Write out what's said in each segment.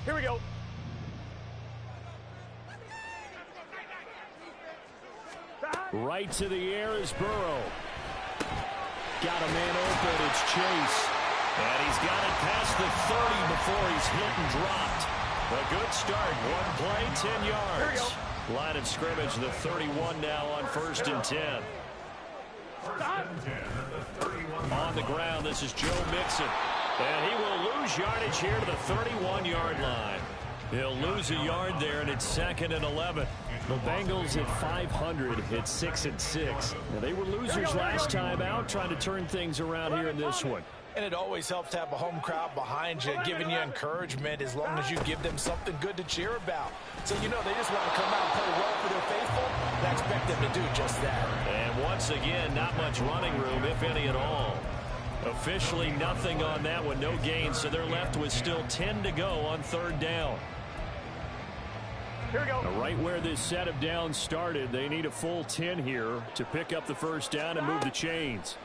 Here we go. Right to the air is Burrow. Got a man open. It's Chase. And he's got it past the 30 before he's hit and dropped. A good start. One play, 10 yards. Line of scrimmage, the 31 now on 1st and 10. On the ground, this is Joe Mixon. And he will lose yardage here to the 31-yard line. He'll lose a yard there, and it's 2nd and 11. The Bengals at 500 hit 6-6. Now, they were losers last time out, trying to turn things around here in this one. And it always helps to have a home crowd behind you, giving you encouragement as long as you give them something good to cheer about. So, you know, they just want to come out and play well for their faithful, and I expect them to do just that. And once again, not much running room, if any at all. Officially nothing on that one, no gain, so they're left with still 10 to go on 3rd down. Here we go. Now, right where this set of downs started, they need a full 10 here to pick up the 1st down and move the chains.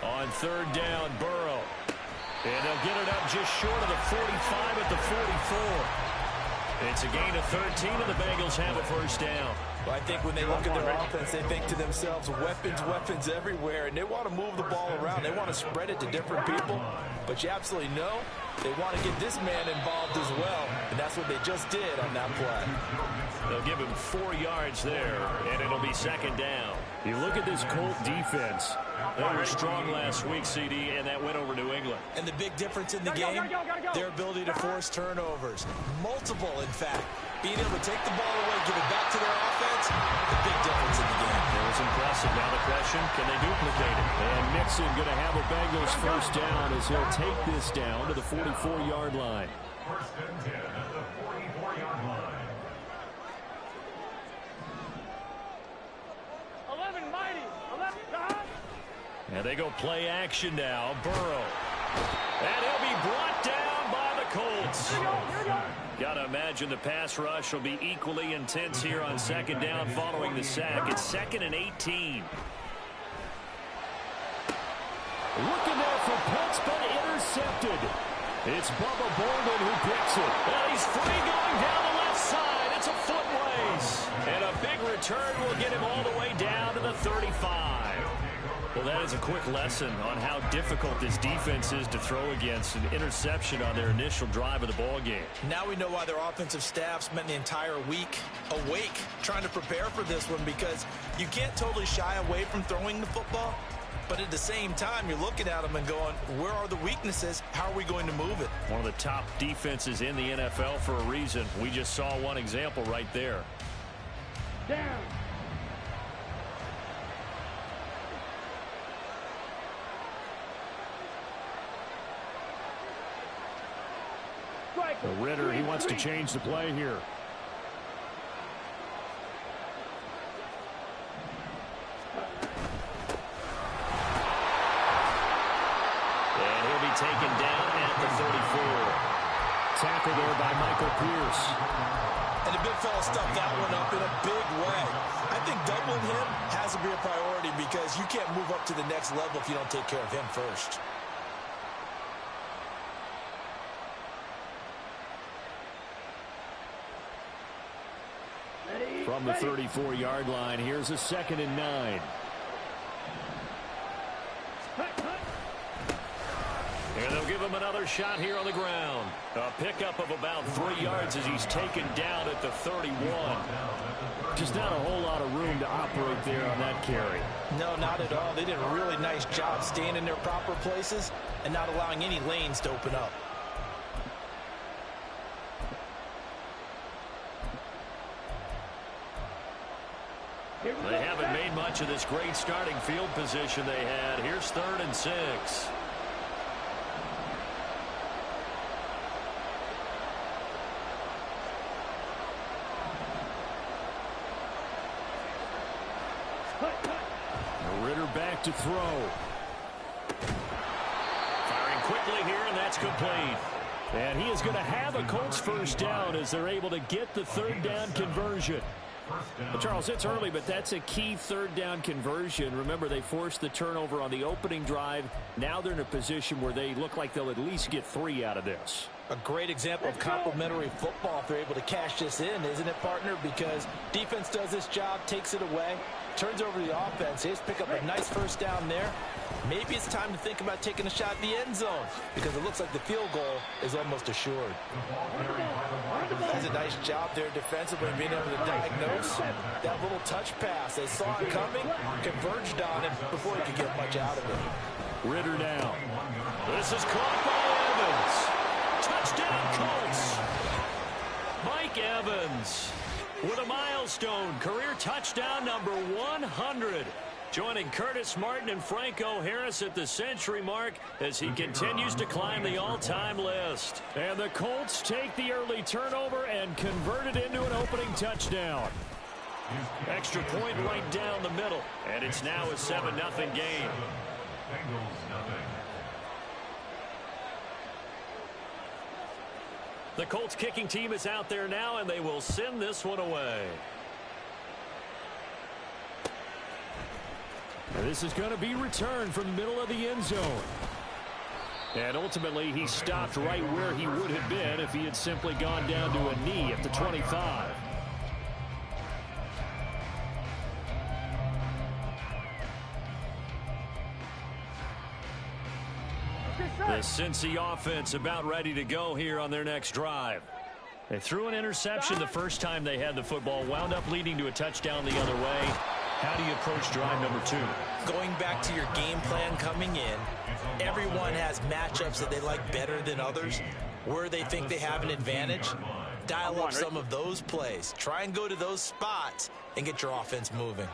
On 3rd down, Burrow. And they'll get it up just short of the 45 at the 44. It's a gain of 13, and the Bengals have a 1st down. Well, I think when they look at their offense, they think to themselves, weapons everywhere, and they want to move the ball around. They want to spread it to different people, but you absolutely know they want to get this man involved as well, and that's what they just did on that play. They'll give him 4 yards there, and it'll be 2nd down. You look at this Colt defense. They were strong last week, CD, and that went over New England. And the big difference in the game, their ability to force turnovers. Multiple, in fact. Being able to take the ball away, give it back to their offense, the big difference in the game. It was impressive. Now the question, can they duplicate it? And Mixon going to have a Bengals 1st down as he'll take this down to the 44-yard line. 1st and 10 at the 44-yard line. 11 mighty. 11 God. And they go play action now. Burrow. And he'll be brought down by the Colts. Here we go. Got to imagine the pass rush will be equally intense here on 2nd down following the sack. It's 2nd and 18. Looking there for Pitts, but intercepted. It's Bubba Bolden who picks it. And he's free going down the left side. It's a foot race. And a big return will get him all the way down to the 35. Well, that is a quick lesson on how difficult this defense is to throw against. An interception on their initial drive of the ball game. Now we know why their offensive staff spent the entire week awake trying to prepare for this one, because you can't totally shy away from throwing the football, but at the same time you're looking at them and going, where are the weaknesses? How are we going to move it? One of the top defenses in the NFL for a reason. We just saw one example right there. Down. The Ritter, he wants to change the play here. And he'll be taken down at the 34. Tackle there by Michael Pierce. And the big fella stuffed that one up in a big way. I think doubling him has to be a priority, because you can't move up to the next level if you don't take care of him first. From the 34-yard line, here's a 2nd and 9. And they'll give him another shot here on the ground. A pickup of about 3 yards as he's taken down at the 31. Just not a whole lot of room to operate there on that carry. No, not at all. They did a really nice job staying in their proper places and not allowing any lanes to open up. They haven't made much of this great starting field position they had. Here's 3rd and 6. Ritter back to throw. Firing quickly here, and that's complete. And he is going to have a Colts 1st down as they're able to get the 3rd down conversion. Well, Charles, it's early, but that's a key third down conversion. Remember, they forced the turnover on the opening drive. Now they're in a position where they look like they'll at least get 3 out of this. A great example of complementary football if they're able to cash this in, isn't it, partner? Because defense does this job, takes it away, turns over the offense. They just pick up a nice first down there. Maybe it's time to think about taking a shot at the end zone because it looks like the field goal is almost assured. That's a nice job there defensively, being able to diagnose that little touch pass. They saw it coming, converged on it before he could get much out of it. Ritter now. This is caught by Evans. Touchdown, Colts. Mike Evans with a milestone career touchdown number 100. Joining Curtis Martin and Franco Harris at the century mark as he continues to climb the all-time list. And the Colts take the early turnover and convert it into an opening touchdown. Extra point right down the middle. And it's now a 7-0 game. The Colts kicking team is out there now, and they will send this one away. And this is going to be returned from the middle of the end zone. And ultimately, he stopped right where he would have been if he had simply gone down to a knee at the 25. The Cincy offense about ready to go here on their next drive. They threw an interception the first time they had the football, wound up leading to a touchdown the other way. How do you approach drive number 2? Going back to your game plan coming in, everyone has matchups that they like better than others. Where they think they have an advantage, dial up some of those plays. Try and go to those spots and get your offense moving.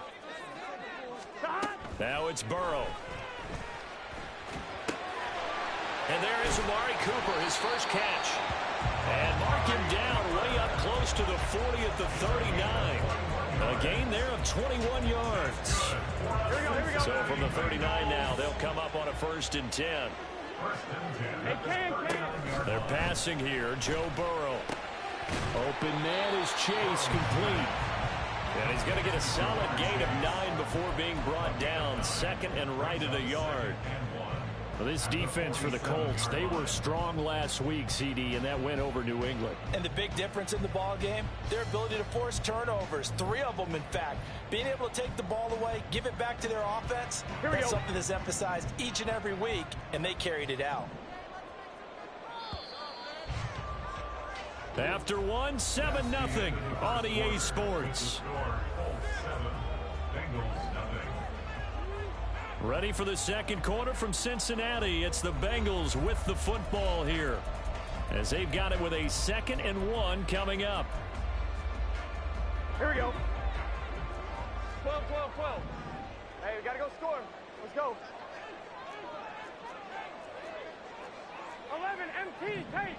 Now it's Burrow. And there is Amari Cooper, his first catch. And mark him down way up close to the 40 at the 39. A gain there of 21 yards. Here we go. So from the 39 now, they'll come up on a 1st and 10. Hey, Cam. They're passing here. Joe Burrow. Open man is Chase, complete. And he's going to get a solid gain of 9 before being brought down. Second and right at a yard. Well, this defense for the Colts, they were strong last week, CD, and that went over New England. And the big difference in the ball game, their ability to force turnovers, 3 of them, in fact. Being able to take the ball away, give it back to their offense, that's something that's emphasized each and every week, and they carried it out. After 7-0 on EA Sports. Ready for the second quarter from Cincinnati. It's the Bengals with the football here, as they've got it with a 2nd and 1 coming up. Here we go. 12. Hey, we got to go score. Let's go. 11, MT, take.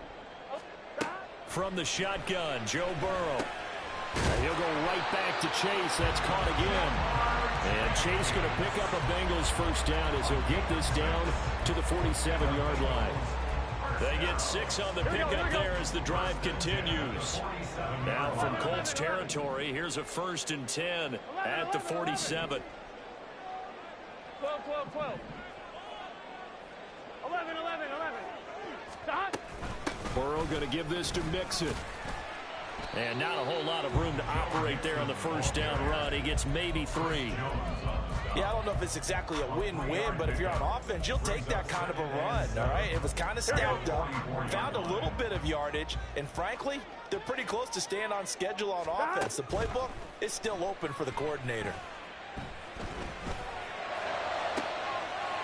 From the shotgun, Joe Burrow. And he'll go right back to Chase. That's caught again. And Chase going to pick up a Bengals first down as he'll get this down to the 47-yard line. They get 6 on the pickup there as the drive continues. Now from Colts territory, here's a 1st and 10 at the 47. 12. 11. Stop. Burrow going to give this to Mixon. And not a whole lot of room to operate there on the first down run. He gets maybe 3. Yeah, I don't know if it's exactly a win-win, but if you're on offense, you'll take that kind of a run, all right? It was kind of stacked up, found a little bit of yardage, and frankly, they're pretty close to staying on schedule on offense. The playbook is still open for the coordinator.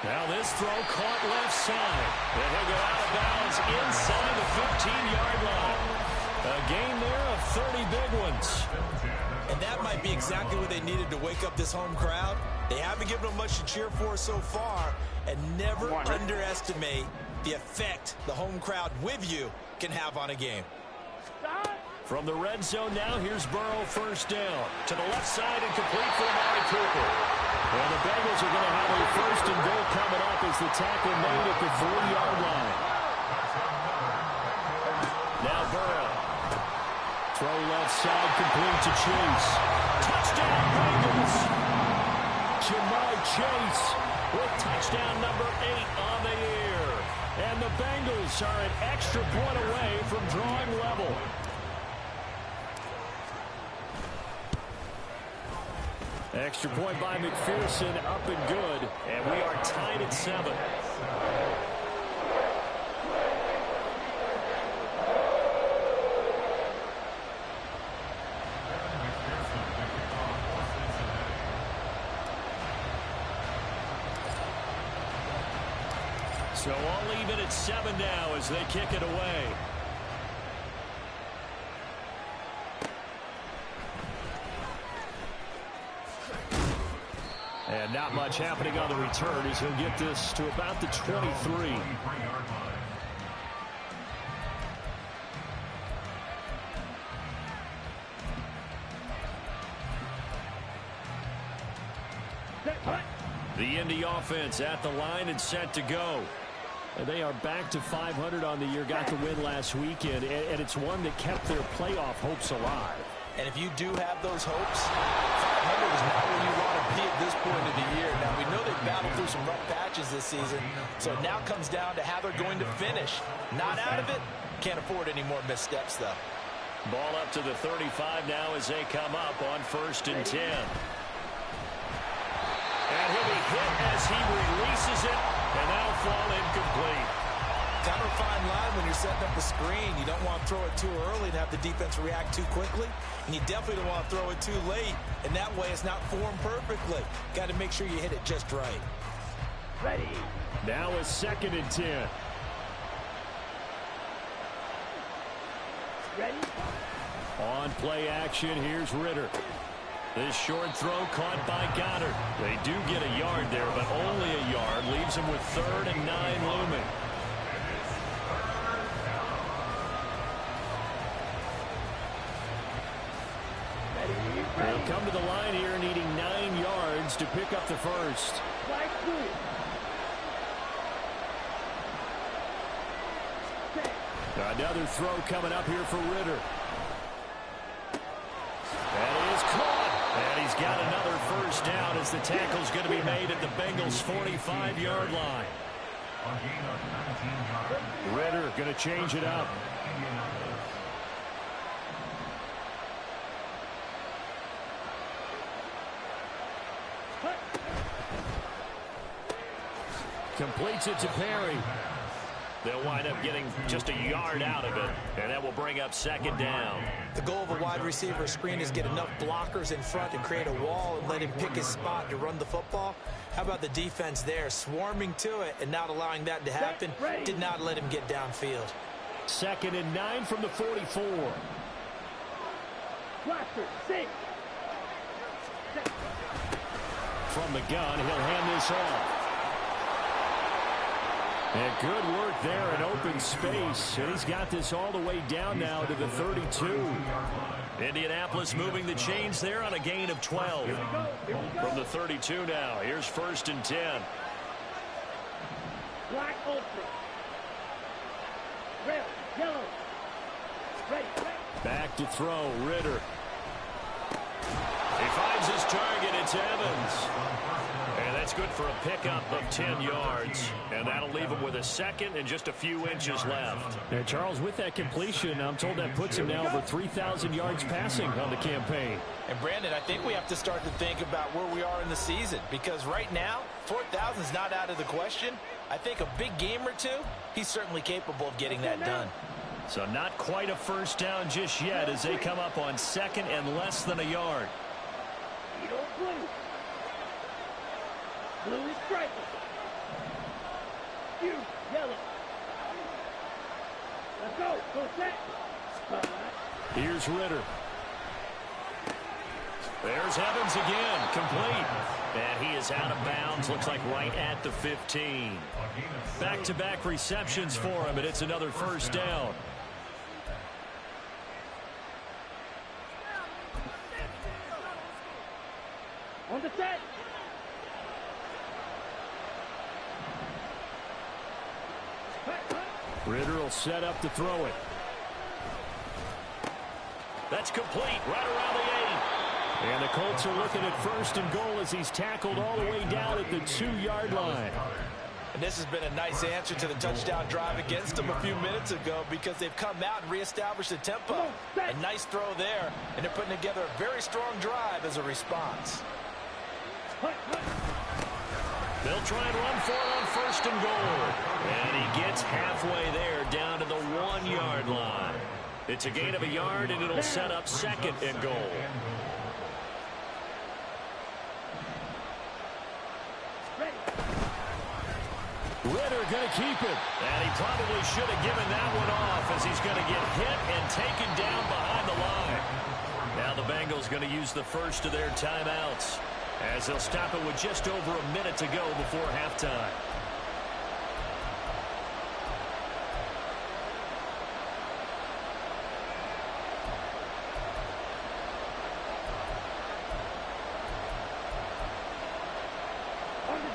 Now this throw caught left side. And he'll go out of bounds inside the 15-yard line. A gain there of 30 big ones. And that might be exactly what they needed to wake up this home crowd. They haven't given them much to cheer for so far. And never underestimate the effect the home crowd with you can have on a game. From the red zone now, here's Burrow first down. To the left side and complete for Amari Cooper. And the Bengals are going to have a 1st and goal coming up as the tackle made at the 4-yard line. Now Burrow. Throw left side complete to Chase. Touchdown, Bengals. Ja'Marr Chase with touchdown number 8 on the year. And the Bengals are an extra point away from drawing level. Extra point by McPherson, up and good. And we are tied at 7. So I'll leave it at 7 now as they kick it away. And not much happening on the return as he'll get this to about the 23. The Indy offense at the line and set to go. And they are back to 500 on the year, got the win last weekend, and it's one that kept their playoff hopes alive. And if you do have those hopes, 500 is not where you want to be at this point of the year. Now, we know they've battled through some rough patches this season, so it now comes down to how they're going to finish. Not out of it. Can't afford any more missteps, though. Ball up to the 35 now as they come up on 1st and 10. And he'll be hit as he releases it, and that'll fall incomplete. Kind of a fine line when you're setting up a screen. You don't want to throw it too early and have the defense react too quickly, and you definitely don't want to throw it too late, and that way it's not formed perfectly. Got to make sure you hit it just right. Ready. Now a 2nd and 10. Ready. On play action, here's Ritter. This short throw caught by Goddard. They do get a yard there, but only a yard. Leaves them with 3rd and 9 looming. They'll come to the line here needing 9 yards to pick up the first. Another throw coming up here for Ritter. That is caught. And he's got another first down as the tackle's going to be made at the Bengals' 45-yard line. Ritter going to change it up. Completes it to Perry. They'll wind up getting just a yard out of it, and that will bring up 2nd down. The goal of a wide receiver screen is get enough blockers in front and create a wall and let him pick his spot to run the football. How about the defense there, swarming to it and not allowing that to happen? Did not let him get downfield. 2nd and 9 from the 44. From the gun, he'll hand this off. And good work there in open space. And he's got this all the way down now to the 32. Indianapolis moving the chains there on a gain of 12. From the 32 now. Here's 1st and 10. Black ultra. Red, yellow. Ready. Back to throw. Ritter. He finds his target. It's Evans. And that's good for a pickup of 10 yards. And that'll leave him with a 2nd and just a few inches left. And Charles, with that completion, I'm told that puts him now over 3,000 yards passing on the campaign. And Brandon, I think we have to start to think about where we are in the season, because right now 4,000 is not out of the question. I think a big game or two, he's certainly capable of getting that done. So not quite a first down just yet as they come up on 2nd and less than a yard. Blue is striking. You, yellow. Let's go. Go set. Here's Ritter. There's Evans again. Complete. And he is out of bounds. Looks like right at the 15. Back-to-back receptions for him, and it's another first down. On the set. Ritter will set up to throw it. That's complete right around the 8. And the Colts are looking at 1st and goal as he's tackled all the way down at the 2-yard line. And this has been a nice answer to the touchdown drive against them a few minutes ago because they've come out and reestablished the tempo. A nice throw there, and they're putting together a very strong drive as a response. They'll try and run for it on 1st and goal. And he gets halfway there down to the 1-yard line. It's a gain of a yard, and it'll set up 2nd and goal. Ritter going to keep it. And he probably should have given that one off as he's going to get hit and taken down behind the line. Now the Bengals going to use the first of their timeouts as they'll stop it with just over a minute to go before halftime.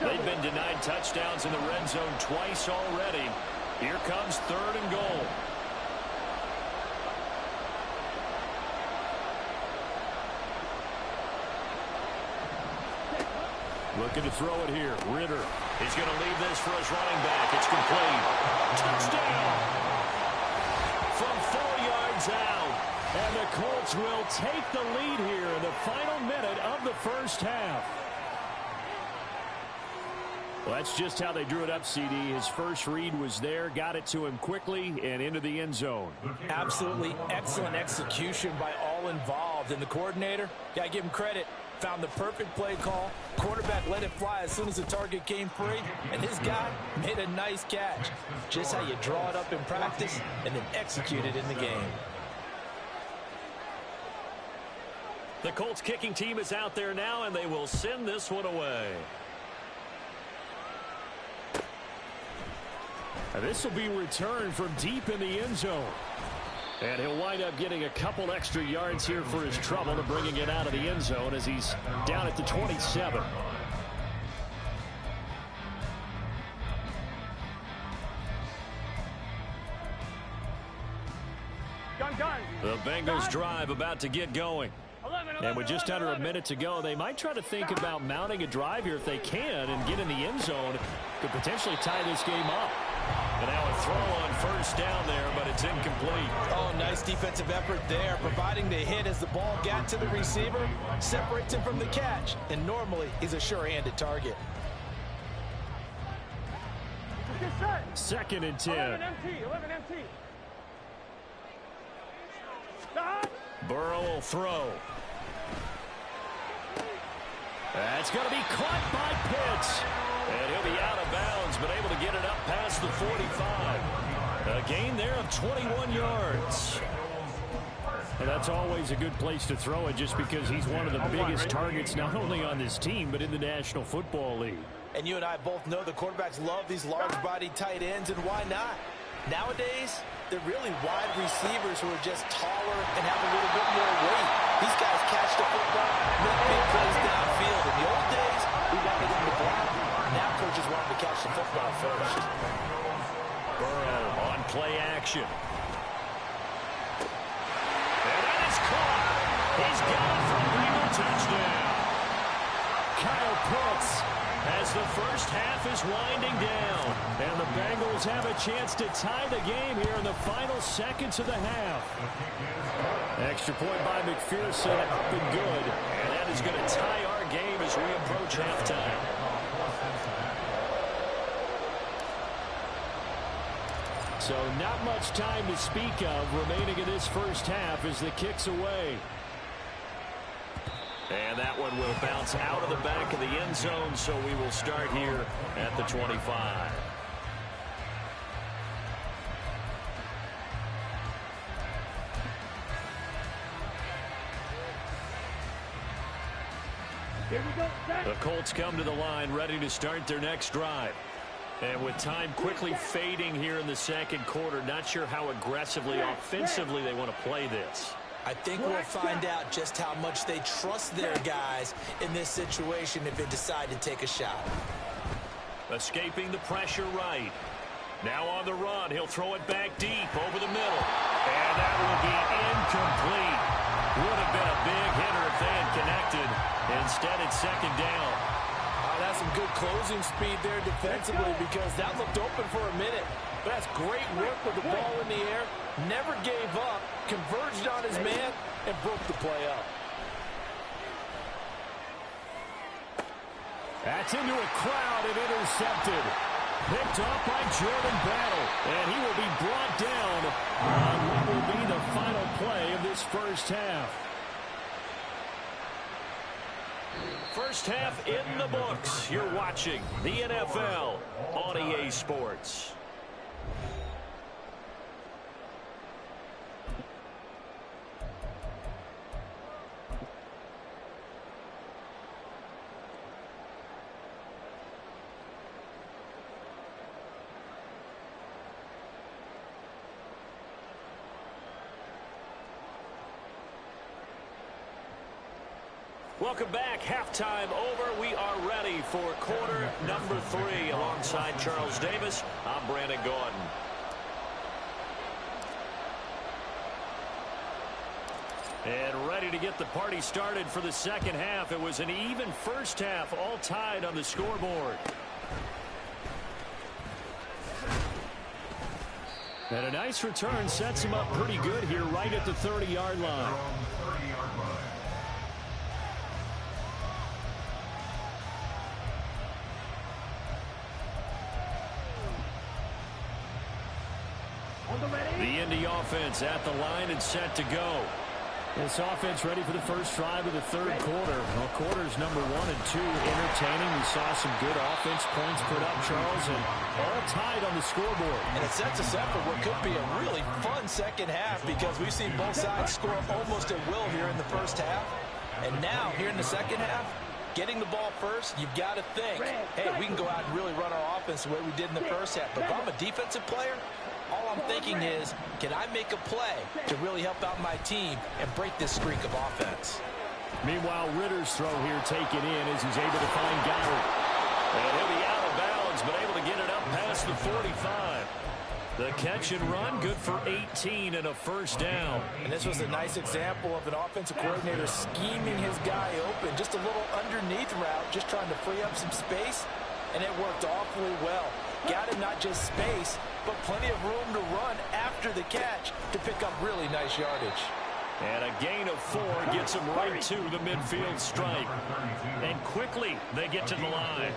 They've been denied touchdowns in the red zone twice already. Here comes 3rd and goal. Looking to throw it here. Ritter. He's going to leave this for his running back. It's complete. Touchdown! From 4 yards out. And the Colts will take the lead here in the final minute of the first half. Well, that's just how they drew it up, CD. His first read was there, got it to him quickly, and into the end zone. Absolutely excellent execution by all involved. And the coordinator, got to give him credit, found the perfect play call. Quarterback let it fly as soon as the target came free, and his guy made a nice catch. Just how you draw it up in practice and then execute it in the game. The Colts kicking team is out there now, and they will send this one away. This will be returned from deep in the end zone. And he'll wind up getting a couple extra yards here for his trouble to bringing it out of the end zone as he's down at the 27. The Bengals drive about to get going. And with just under a minute to go, they might try to think about mounting a drive here if they can and get in the end zone. Could potentially tie this game up. And now a throw on 1st down there, but it's incomplete. Oh, nice defensive effort there, providing the hit as the ball got to the receiver, separates him from the catch, and normally he's a sure-handed target. 2nd and 10. 11 MT. Burrow will throw. That's going to be caught by Pitts. And he'll be out of bounds, but able to get it up past the 45. A gain there of 21 yards. And that's always a good place to throw it just because he's one of the biggest targets not only on this team but in the National Football League. And you and I both know the quarterbacks love these large-bodied tight ends, and why not? Nowadays, they're really wide receivers who are just taller and have a little bit more weight. These guys catch the football, make big plays downfield. In the old days, we wanted them to block. Now coaches wanted to catch the football first. Burrow on play action. And that is caught. He's got it for a Bengal touchdown. Kyle Pitts as the first half is winding down. And the Bengals have a chance to tie the game here in the final seconds of the half. Extra point by McPherson, up and good. And that is going to tie our game as we approach halftime. So not much time to speak of remaining in this first half as the kick's away. And that one will bounce out of the back of the end zone, so we will start here at the 25. The Colts come to the line ready to start their next drive. And with time quickly fading here in the second quarter, not sure how aggressively, offensively they want to play this. I think we'll find out just how much they trust their guys in this situation if they decide to take a shot. Escaping the pressure right. Now on the run, he'll throw it back deep over the middle. And that will be incomplete. Would have been a big hitter if they had connected. Instead, it's second down. That's some good closing speed there defensively because that looked open for a minute. But that's great work with the ball in the air. Never gave up, converged on his man, and broke the play up. That's into a crowd and intercepted. Picked up by Jordan Battle. And he will be brought down on what will be the final play of this first half. First half in the books. You're watching the NFL on EA Sports. Welcome back. Halftime over. We are ready for quarter number 3. Alongside Charles Davis, I'm Brandon Gaudin. And ready to get the party started for the second half. It was an even first half, all tied on the scoreboard. And a nice return sets him up pretty good here right at the 30-yard line. The Indy offense at the line and set to go. This offense ready for the first drive of the third quarter. Well, quarters number 1 and 2 entertaining. We saw some good offense points put up, Charles, and all tied on the scoreboard. And it sets us up for what could be a really fun second half because we've seen both sides score almost at will here in the first half. And now, here in the second half, getting the ball first, you've got to think, hey, we can go out and really run our offense the way we did in the first half. But if I'm a defensive player, all I'm thinking is, can I make a play to really help out my team and break this streak of offense? Meanwhile, Ritter's throw here taken in as he's able to find Goddard. And he'll be out of bounds, but able to get it up past the 45. The catch and run, good for 18 and a first down. And this was a nice example of an offensive coordinator scheming his guy open. Just a little underneath route, just trying to free up some space, and it worked awfully well. Got him not just space, but plenty of room to run after the catch to pick up really nice yardage. And a gain of 4 gets him right to the midfield stripe. And quickly they get to the line.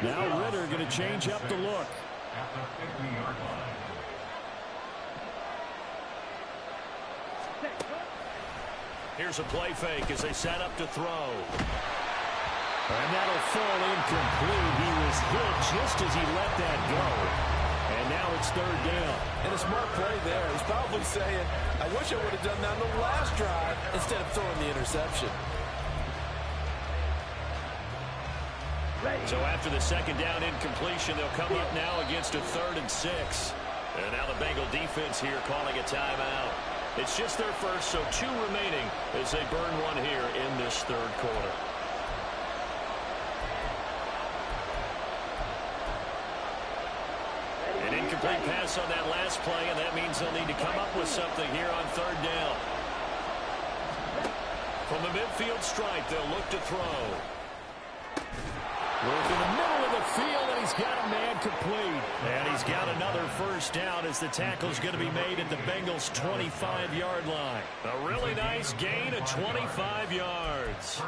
Now Ritter going to change up the look. At the 50-yard line. Here's a play fake as they set up to throw. And that'll fall incomplete. He was hit just as he let that go. And now it's third down. And a smart play there. He's probably saying, I wish I would have done that on the last drive instead of throwing the interception. So after the second down incompletion, they'll come up now against a 3rd and 6. And now the Bengal defense here calling a timeout. It's just their first, so 2 remaining as they burn one here in this third quarter. An incomplete pass on that last play, and that means they'll need to come up with something here on third down. From the midfield stripe, they'll look to throw. Work in the middle of the field, and he's got a man complete. And he's got another first down as the tackle's going to be made at the Bengals' 25-yard line. A really nice gain of 25 yards.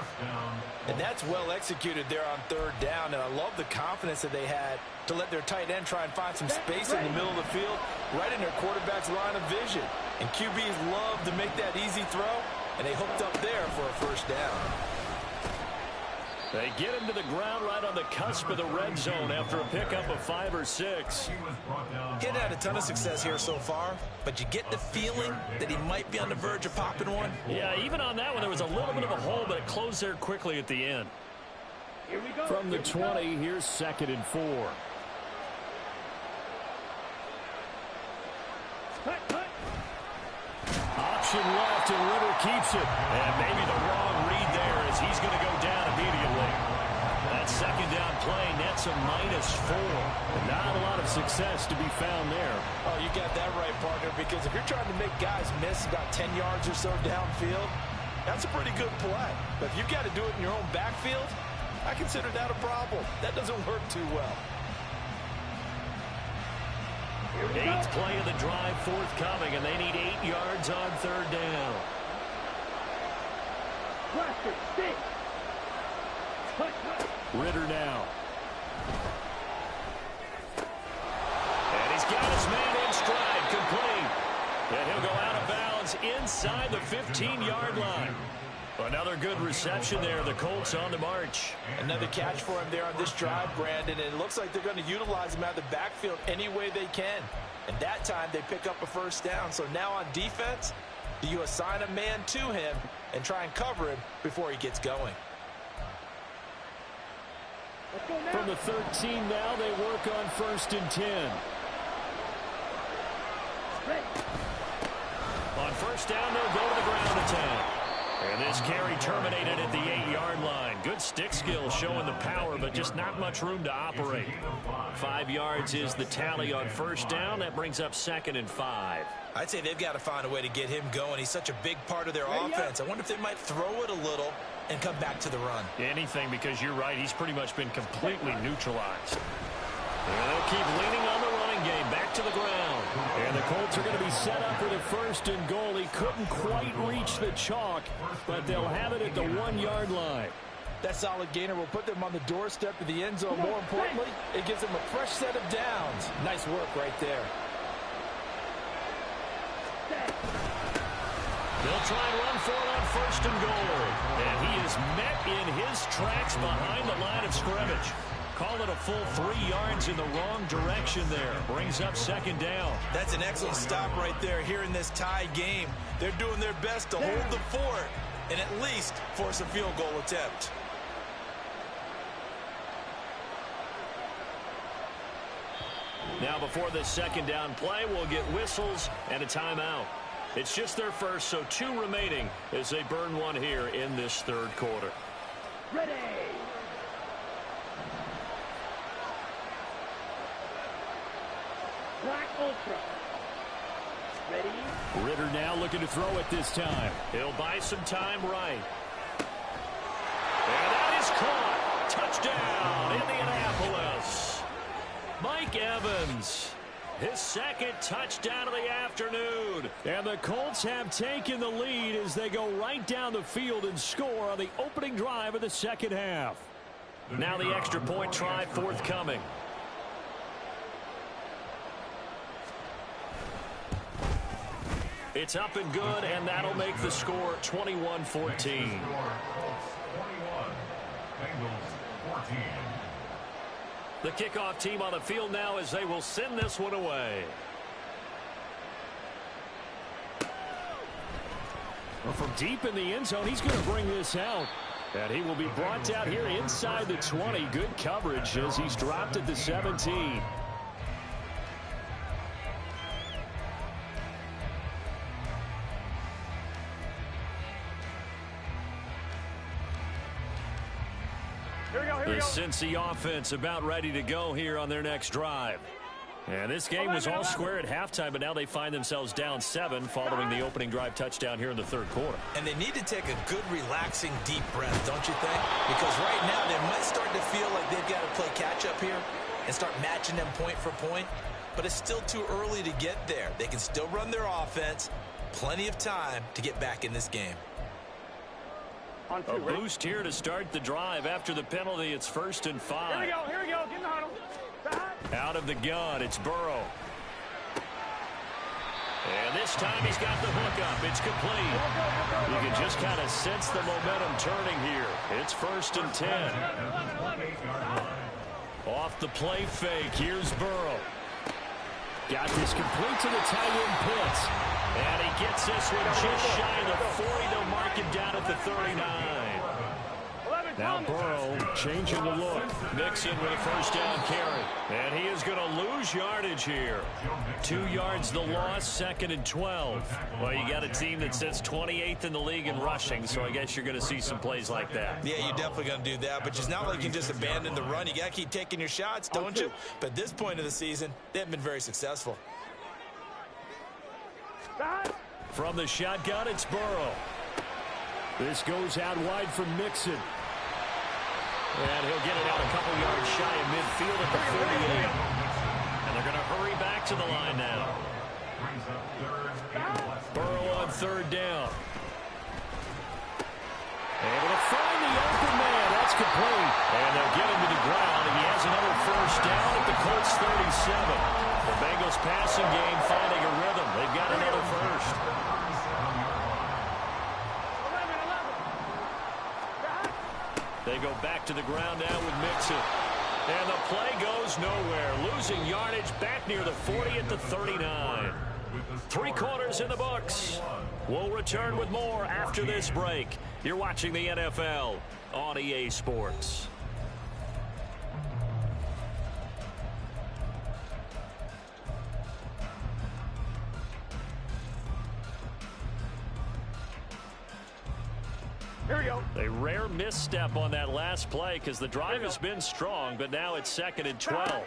And that's well executed there on third down, and I love the confidence that they had to let their tight end try and find some space in the middle of the field, right in their quarterback's line of vision. And QBs love to make that easy throw, and they hooked up there for a first down. They get him to the ground right on the cusp of the red zone after a pickup of 5 or 6. He had a ton of success here so far, but you get the feeling that he might be on the verge of popping one. Yeah, even on that one, there was a little bit of a hole, but it closed there quickly at the end. From the 20, here's 2nd and 4. Option left, and Ritter keeps it. And maybe the wrong read there as he's going to go down immediately. That second down play nets a -4. Not a lot of success to be found there. Oh, you got that right, partner, because if you're trying to make guys miss about 10 yards or so downfield, That's a pretty good play. But if you've got to do it in your own backfield, I consider that a problem. That doesn't work too well. 8th play of the drive forthcoming, and they need 8 yards on 3rd down. Ritter now. And he's got his man in stride, complete. And he'll go out of bounds inside the 15-yard line. Another good reception there. The Colts on the march. Another catch for him there on this drive, Brandon. And it looks like they're going to utilize him out of the backfield any way they can. And that time they pick up a 1st down. So now on defense, do you assign a man to him and try and cover him before he gets going? From the 13 now, they work on 1st and 10. On 1st down, they'll go to the ground attack. And this carry terminated at the 8-yard line. Good stick skill showing the power, but just not much room to operate. 5 yards is the tally on 1st down. That brings up 2nd and 5. I'd say they've got to find a way to get him going. He's such a big part of their offense. I wonder if they might throw it a little and come back to the run. Anything, because you're right. He's pretty much been completely neutralized. And they'll keep leaning on the running game. Back to the ground. And the Colts are going to be set up with a 1st and goal. He couldn't quite reach the chalk, but they'll have it at the 1-yard line. That solid gainer will put them on the doorstep of the end zone. More importantly, it gives them a fresh set of downs. Nice work right there. They'll try and run for it on 1st and goal. And he is met in his tracks behind the line of scrimmage. Call it a full 3 yards in the wrong direction there. Brings up 2nd down. That's an excellent stop right there here in this tie game. They're doing their best to hold the fort and at least force a field goal attempt. Now before this 2nd down play, we'll get whistles and a timeout. It's just their first, so 2 remaining as they burn one here in this 3rd quarter. Ready. Black Ultra. Ready. Ritter now looking to throw it this time. He'll buy some time right. And that is caught. Touchdown, Indianapolis. Mike Evans. His 2nd touchdown of the afternoon. And the Colts have taken the lead as they go right down the field and score on the opening drive of the 2nd half. Now the extra point try forthcoming. It's up and good, and that'll make the score 21-14. 21, Bengals 14. The kickoff team on the field now as they will send this one away. Well, from deep in the end zone, he's going to bring this out. And he will be brought down here inside the 20. Good coverage as he's dropped at the 17. The Cincy offense about ready to go here on their next drive. And this game was all square at halftime, but now they find themselves down 7 following the opening drive touchdown here in the 3rd quarter. And they need to take a good, relaxing, deep breath, don't you think? Because right now they might start to feel like they've got to play catch-up here and start matching them point for point. But it's still too early to get there. They can still run their offense. Plenty of time to get back in this game. A boost here to start the drive. After the penalty, it's 1st and 5. Here we go, get in the huddle. Out of the gun, it's Burrow. And this time he's got the hook up. It's complete. You can just kind of sense the momentum turning here. It's 1st and 10. Off the play fake, here's Burrow. Got this complete to the tight end Pitts. And he gets this one just shy of the 40. They'll mark him down at the 39. Now Burrow changing the look. Mixon with a 1st down carry. And he is going to lose yardage here. 2 yards the loss, 2nd and 12. Well, you got a team that sits 28th in the league in rushing, so I guess you're going to see some plays like that. Yeah, you're definitely going to do that, but it's not like you can just abandon the run. You got to keep taking your shots, don't you? But at this point of the season, they haven't been very successful. From the shotgun, it's Burrow. This goes out wide for Mixon. And he'll get it out a couple yards shy of midfield at the 48. And they're going to hurry back to the line now. Burrow on third down. Able to find the open man. That's complete. And they'll get him to the ground. And he has another first down at the Colts 37. The Bengals passing game finding a rhythm. They've got another first. They go back to the ground now with Mixon. And the play goes nowhere. Losing yardage back near the 40 at the 39. 3 quarters in the books. We'll return with more after this break. You're watching the NFL on EA Sports. Here we go. A rare misstep on that last play because the drive has been strong, but now it's 2nd and 12.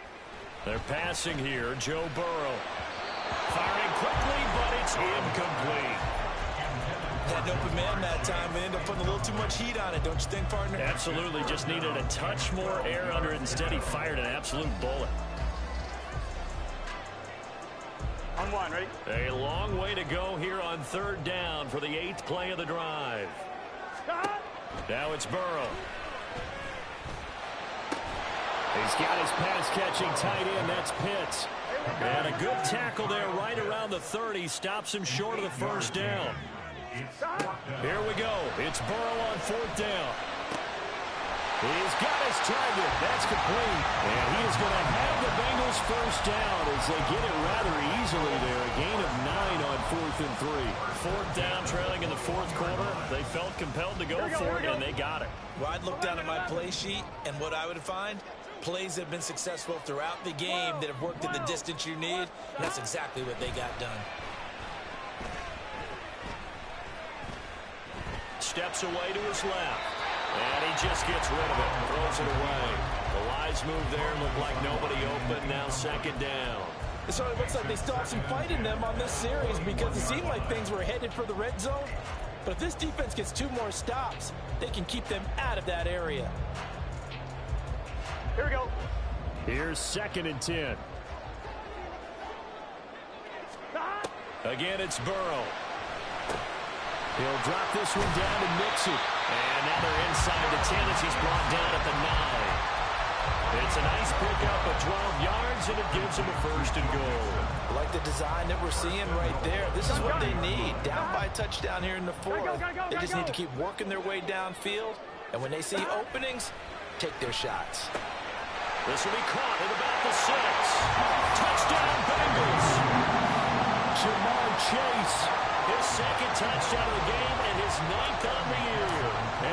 They're passing here. Joe Burrow. Firing quickly, but it's incomplete. Had an open man that time. They ended up putting a little too much heat on it, don't you think, partner? Absolutely. Just needed a touch more air under it. Instead, he fired an absolute bullet. On one, ready? A long way to go here on third down for the 8th play of the drive. Now it's Burrow. He's got his pass-catching tight end. That's Pitts. And a good tackle there right around the 30. Stops him short of the first down. Here we go. It's Burrow on 4th down. He's got his target. That's complete. And he is going to have the Bengals first down as they get it rather easily there. A gain of 9 on 4th and 3. 4th down, trailing in the 4th quarter. They felt compelled to go for it, and they got it. Well, I'd look down at my play sheet, and what I would find, plays that have been successful throughout the game that have worked at the distance you need, and that's exactly what they got done. Steps away to his left. And he just gets rid of it. Throws it away. The Lions move there. Look like nobody open. Now 2nd down. It sort of looks like they still have some fight in them on this series because it seemed like things were headed for the red zone. But if this defense gets 2 more stops, they can keep them out of that area. Here we go. Here's 2nd and 10. Again, it's Burrow. He'll drop this one down to Mixon. And now they're inside the 10 as he's brought down at the 9. It's a nice pickup of 12 yards, and it gives him a 1st and goal. I like the design that we're seeing right there. This is what they need. Down by a touchdown here in the 4th. They just need to keep working their way downfield. And when they see openings, take their shots. This will be caught at about the 6. Touchdown, Bengals. Jamar Chase. His 2nd touchdown of the game and his 9th on the year.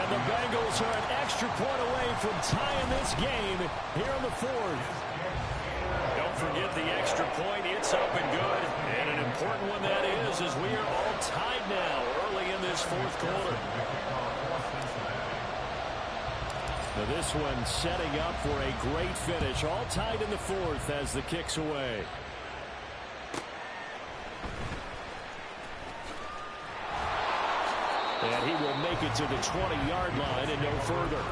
And the Bengals are an extra point away from tying this game here in the 4th. Don't forget the extra point. It's up and good. And an important one that is, as we are all tied now early in this 4th quarter. Now this one setting up for a great finish. All tied in the 4th as the kick's away. And he will make it to the 20-yard line and no further.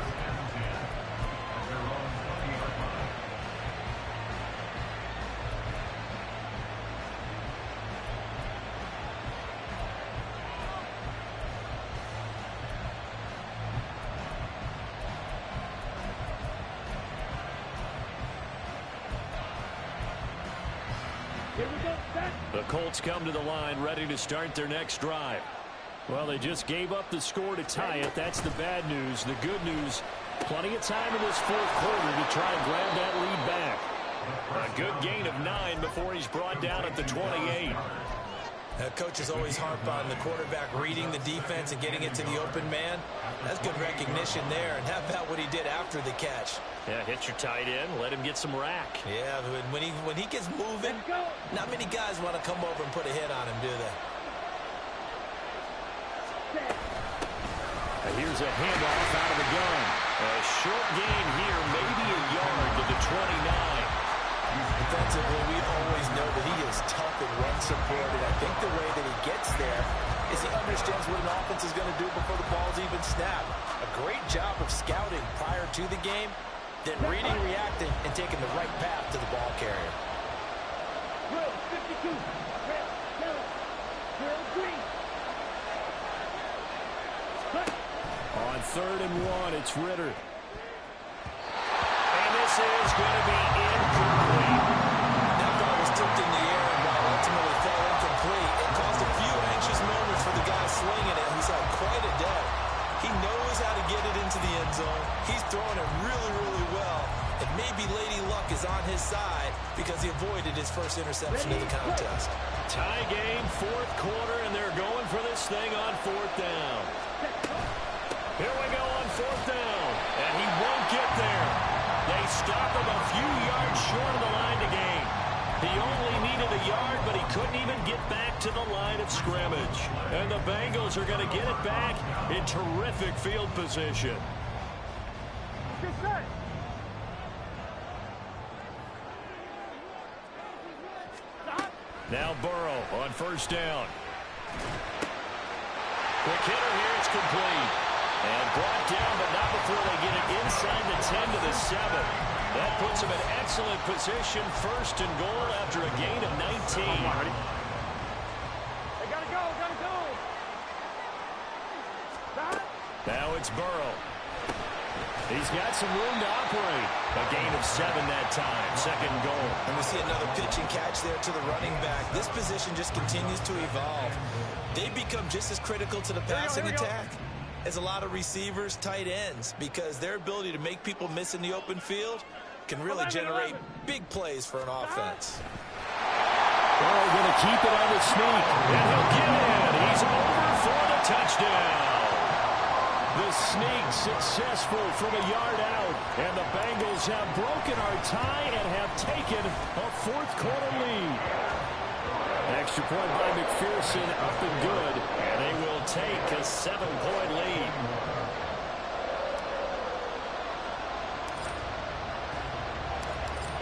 The Colts come to the line ready to start their next drive. Well, they just gave up the score to tie it. That's the bad news. The good news, plenty of time in this 4th quarter to try and grab that lead back. A good gain of 9 before he's brought down at the 28. Coaches always harp on the quarterback reading the defense and getting it to the open man. That's good recognition there. And how about what he did after the catch? Yeah, hit your tight end, let him get some rack. Yeah, when he gets moving, not many guys want to come over and put a hit on him, do they? Here's a handoff out of the gun. A short gain here, maybe a yard to the 29. Defensively, we always know that he is tough and run support, and I think the way that he gets there is he understands what an offense is going to do before the ball's even snapped. A great job of scouting prior to the game, then reading, reacting, and taking the right path to the ball carrier. Drill 52. Red, yellow. Drill green. On 3rd and 1, it's Ritter. And this is going to be incomplete. That ball was tipped in the air, but ultimately fell incomplete. It caused a few anxious moments for the guy slinging it, who's had quite a day. He knows how to get it into the end zone. He's throwing it really, really well. And maybe Lady Luck is on his side because he avoided his first interception of the contest. Tie game, 4th quarter, and they're going for this thing on 4th down. Here we go on 4th down, and he won't get there. They stop him a few yards short of the line to gain. He only needed a yard, but he couldn't even get back to the line of scrimmage. And the Bengals are going to get it back in terrific field position. Get set. Now Burrow on 1st down. Quick hitter here, it's complete. And brought down, but not before they get it inside the 10 to the 7. That puts them in excellent position, 1st and goal after a gain of 19. They gotta go, gotta go. Now it's Burrow. He's got some room to operate. A gain of 7 that time, 2nd and goal. And we see another pitch and catch there to the running back. This position just continues to evolve. They become just as critical to the passing attack as a lot of receivers, tight ends, because their ability to make people miss in the open field can really generate big plays for an offense. Burrow going to keep it on the sneak, and he'll get it. He's over for the touchdown. The sneak successful from a yard out, and the Bengals have broken our tie and have taken a 4th quarter lead. Extra point by McPherson, up and good, and they will take a 7-point lead.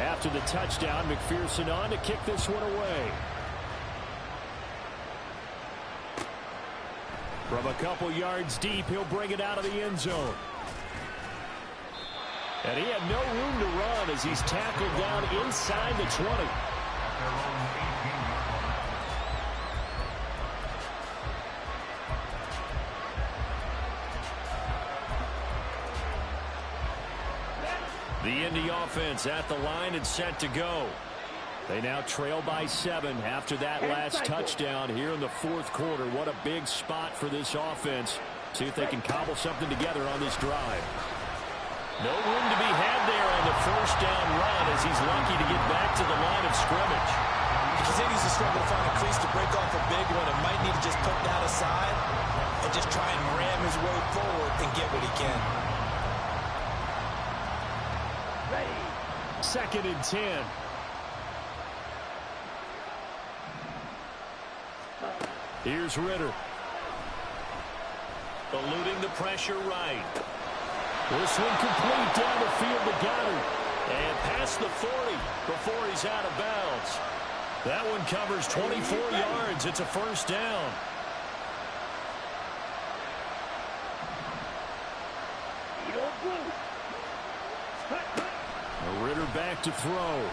After the touchdown, McPherson on to kick this one away. From a couple yards deep, he'll bring it out of the end zone. And he had no room to run as he's tackled down inside the 20. The Indy offense at the line and set to go. They now trail by 7 after that last touchdown here in the 4th quarter. What a big spot for this offense. See if they can cobble something together on this drive. No room to be had there on the 1st down run as he's lucky to get back to the line of scrimmage. He continues to struggle to find a crease to break off a big one and might need to just put that aside and just try and ram his way forward and get what he can. 2nd and 10. Here's Ritter. Eluding the pressure right. This one complete down the field to Goddard. And past the 40 before he's out of bounds. That one covers 24 yards. It's a 1st down. Ritter back to throw.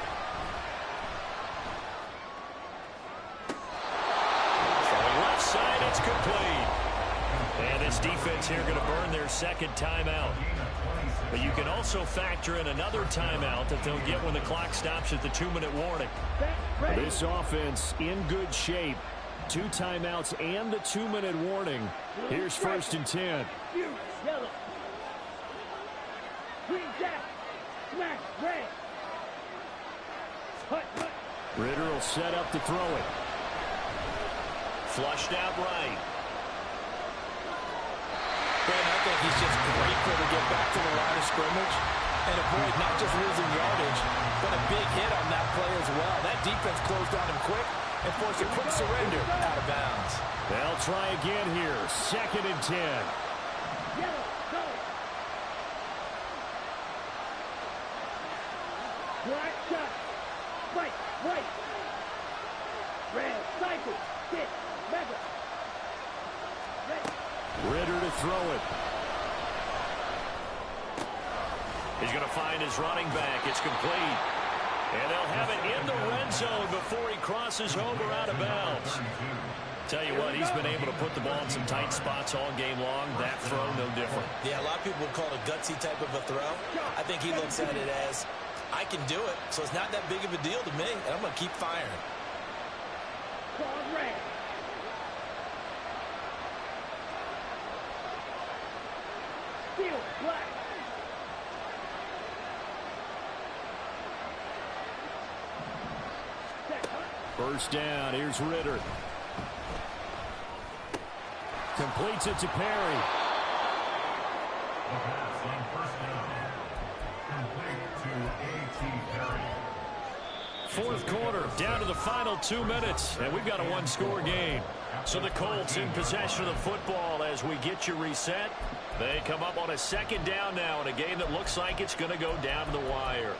Left side, it's complete. And this defense here going to burn their 2nd timeout. But you can also factor in another timeout that they'll get when the clock stops at the 2-minute warning. This offense in good shape. 2 timeouts and the 2-minute warning. Here's 1st and 10. Yellow. Green jack. Smash red. Ritter will set up to throw it. Flushed out right. Ben, I think he's just grateful to get back to the line of scrimmage and avoid not just losing yardage, but a big hit on that play as well. That defense closed on him quick and forced a quick surrender out of bounds. They'll try again here. 2nd and 10. Yellow, go. Black shot. White. Red, cycle. Hit. Mega. Ritter to throw it. He's going to find his running back. It's complete. And they'll have it in the red zone before he crosses over out of bounds. Tell you what, he's been able to put the ball in some tight spots all game long. That throw, no different. Yeah, a lot of people would call it a gutsy type of a throw. I think he looks at it as, I can do it, so it's not that big of a deal to me, and I'm going to keep firing. First down, here's Ritter. Completes it to Perry. The pass on first down. Complete to A.T. Perry. Fourth quarter, down to the final 2 minutes, and we've got a one-score game. So the Colts in possession of the football as we get you reset. They come up on a second down now in a game that looks like it's going to go down to the wire.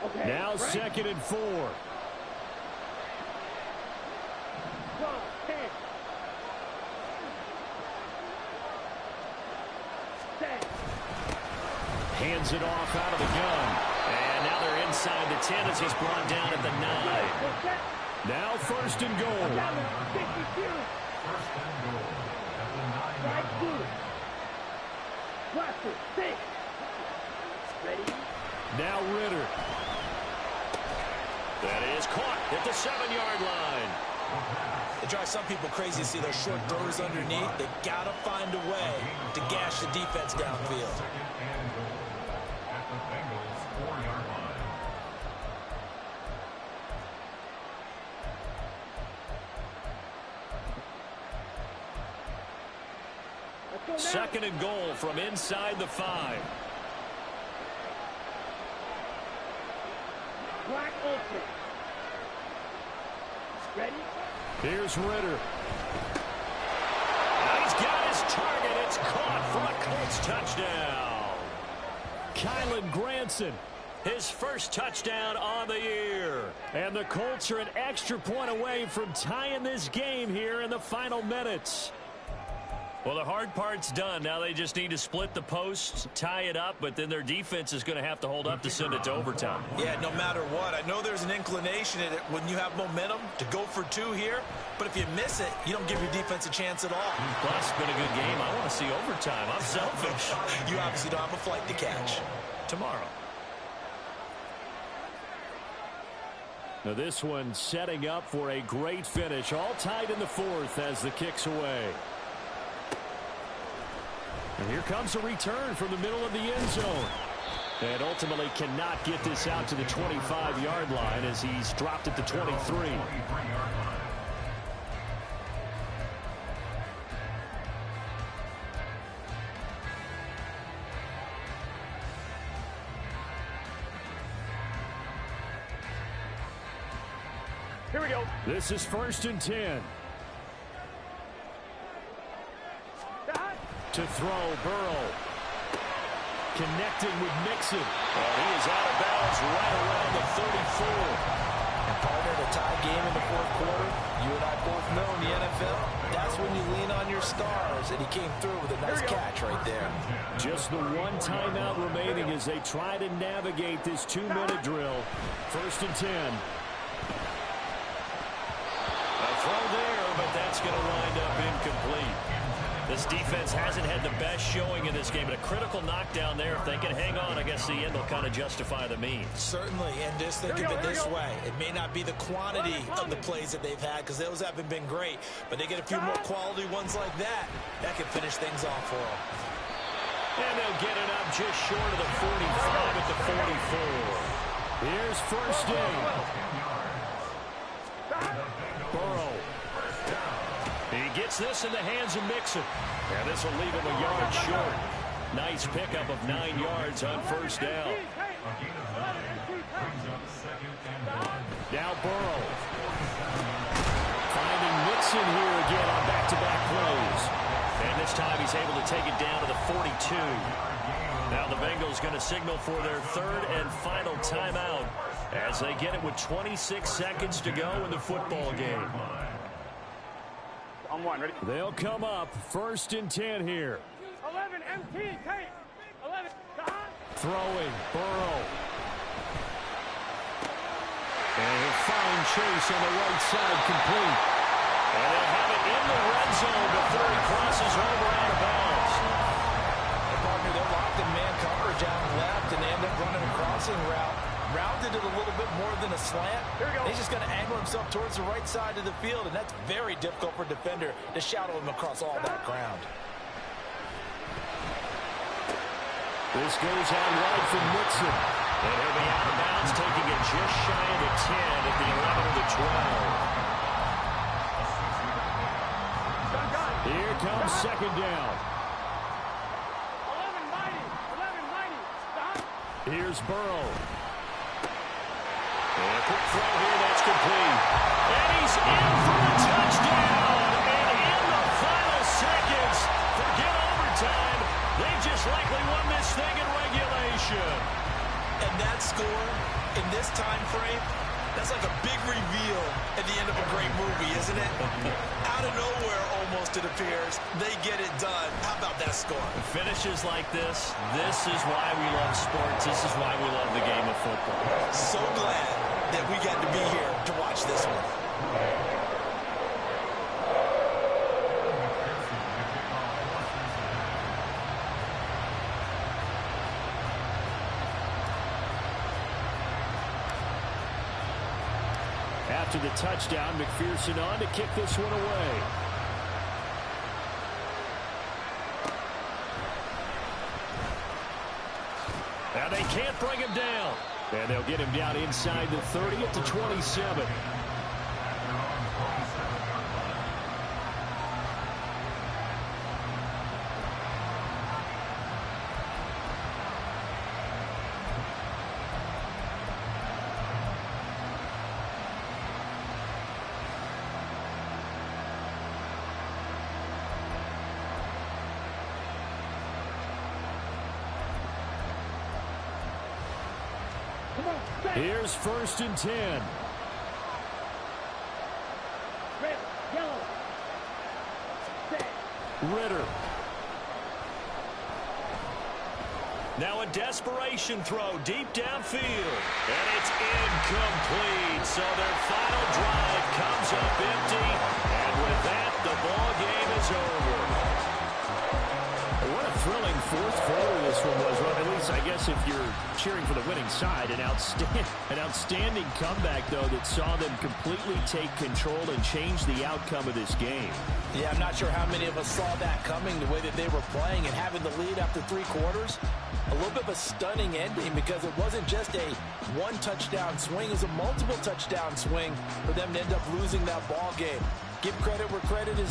Okay, Now right. 2nd and 4. 12, 10. Set. Hands it off out of the gun. And now they're inside the 10 as he's brought down at the 9. Now 1st and goal. Down to 52. First and goal at the 9-yard Right line. foot. Blaster, 6. Ready? Now Ritter. That is caught at the 7-yard line. It drives some people crazy to see those short throws underneath. They got to find a way to gash the defense downfield. Second and goal at the Bengals 4-yard line. Let's go now. 2nd and goal from inside the 5. Black open. Ready? Here's Ritter. Now he's got his target. It's caught for a Colts touchdown. Kylen Granson, his first touchdown on the year. And the Colts are an extra point away from tying this game here in the final minutes. Well, the hard part's done. Now they just need to split the posts, tie it up, but then their defense is going to have to hold up to send it to overtime. Yeah, no matter what. I know there's an inclination in it when you have momentum to go for 2 here, but if you miss it, you don't give your defense a chance at all. Plus, it's been a good game. I want to see overtime. I'm selfish. You obviously don't have a flight to catch. Tomorrow. Now this one setting up for a great finish. All tied in the 4th as the kick's away. And here comes a return from the middle of the end zone. And ultimately cannot get this out to the 25-yard line as he's dropped at the 23. 23-yard line. Here we go. This is 1st and 10. To throw, Burrow. Connecting with Mixon. And he is out of bounds right around the 34. And partner, the tie game in the 4th quarter, you and I both know in the NFL, that's when you lean on your stars, and he came through with a nice catch right there. Just the one timeout remaining as they try to navigate this 2-minute drill. 1st and 10. A throw there, but that's going to wind up incomplete. This defense hasn't had the best showing in this game, but a critical knockdown there. If they can hang on, I guess the end will kind of justify the means. Certainly, and just think of it this way. It may not be the quantity of the plays that they've had, because those haven't been great, but they get a few more quality ones like that. That can finish things off for them. And they'll get it up just short of the 45 at the 44. Here's 1st down. Burrow. He gets this in the hands of Mixon. And this will leave him a yard short. Nice pickup of 9 yards on 1st down. Now Burrow. Finding Mixon here again on back-to-back plays. And this time he's able to take it down to the 42. Now the Bengals going to signal for their 3rd and final timeout as they get it with 26 seconds to go in the football game. On one, ready? They'll come up 1st and 10 here. 11, MT, take. 11, Throwing, Burrow. And he'll find Chase on the right side, complete. And they'll have it in the red zone before he crosses over out of bounds. They're locked in man coverage out left, and they end up running a crossing route. Rounded it a little bit more than a slant. Here we go. He's just going to angle himself towards the right side of the field, and that's very difficult for a defender to shadow him across all that ground. This goes out wide from Mixon. And he'll be out of bounds, taking it just shy of the 10 at the 11 of the 12. Here comes 2nd down. 11, mighty. 11, mighty. Stop. Here's Burrow. And a quick throw here, that's complete. And he's in for the touchdown. And in the final seconds, forget overtime. They just likely won this thing in regulation. And that score, in this time frame, that's like a big reveal at the end of a great movie, isn't it? Out of nowhere, almost, it appears. They get it done. How about that score? Finishes like this is why we love sports. This is why we love the game of football. So glad that we got to be here to watch this one. After the touchdown, McPherson on to kick this one away. Now they can't bring him down. And they'll get him down inside the 30 at the 27. Here's 1st and 10. Red, yellow. Set. Ritter. Now a desperation throw deep downfield. And it's incomplete. So their final drive comes up empty. And with that, the ball game is over. What a thrilling 4th quarter this one was. Well, at least I guess if you're cheering for the winning side, an outstanding comeback, though, that saw them completely take control and change the outcome of this game. Yeah, I'm not sure how many of us saw that coming, the way that they were playing and having the lead after 3 quarters. A little bit of a stunning ending because it wasn't just a 1-touchdown swing. It was a multiple touchdown swing for them to end up losing that ball game. Give credit where credit is due.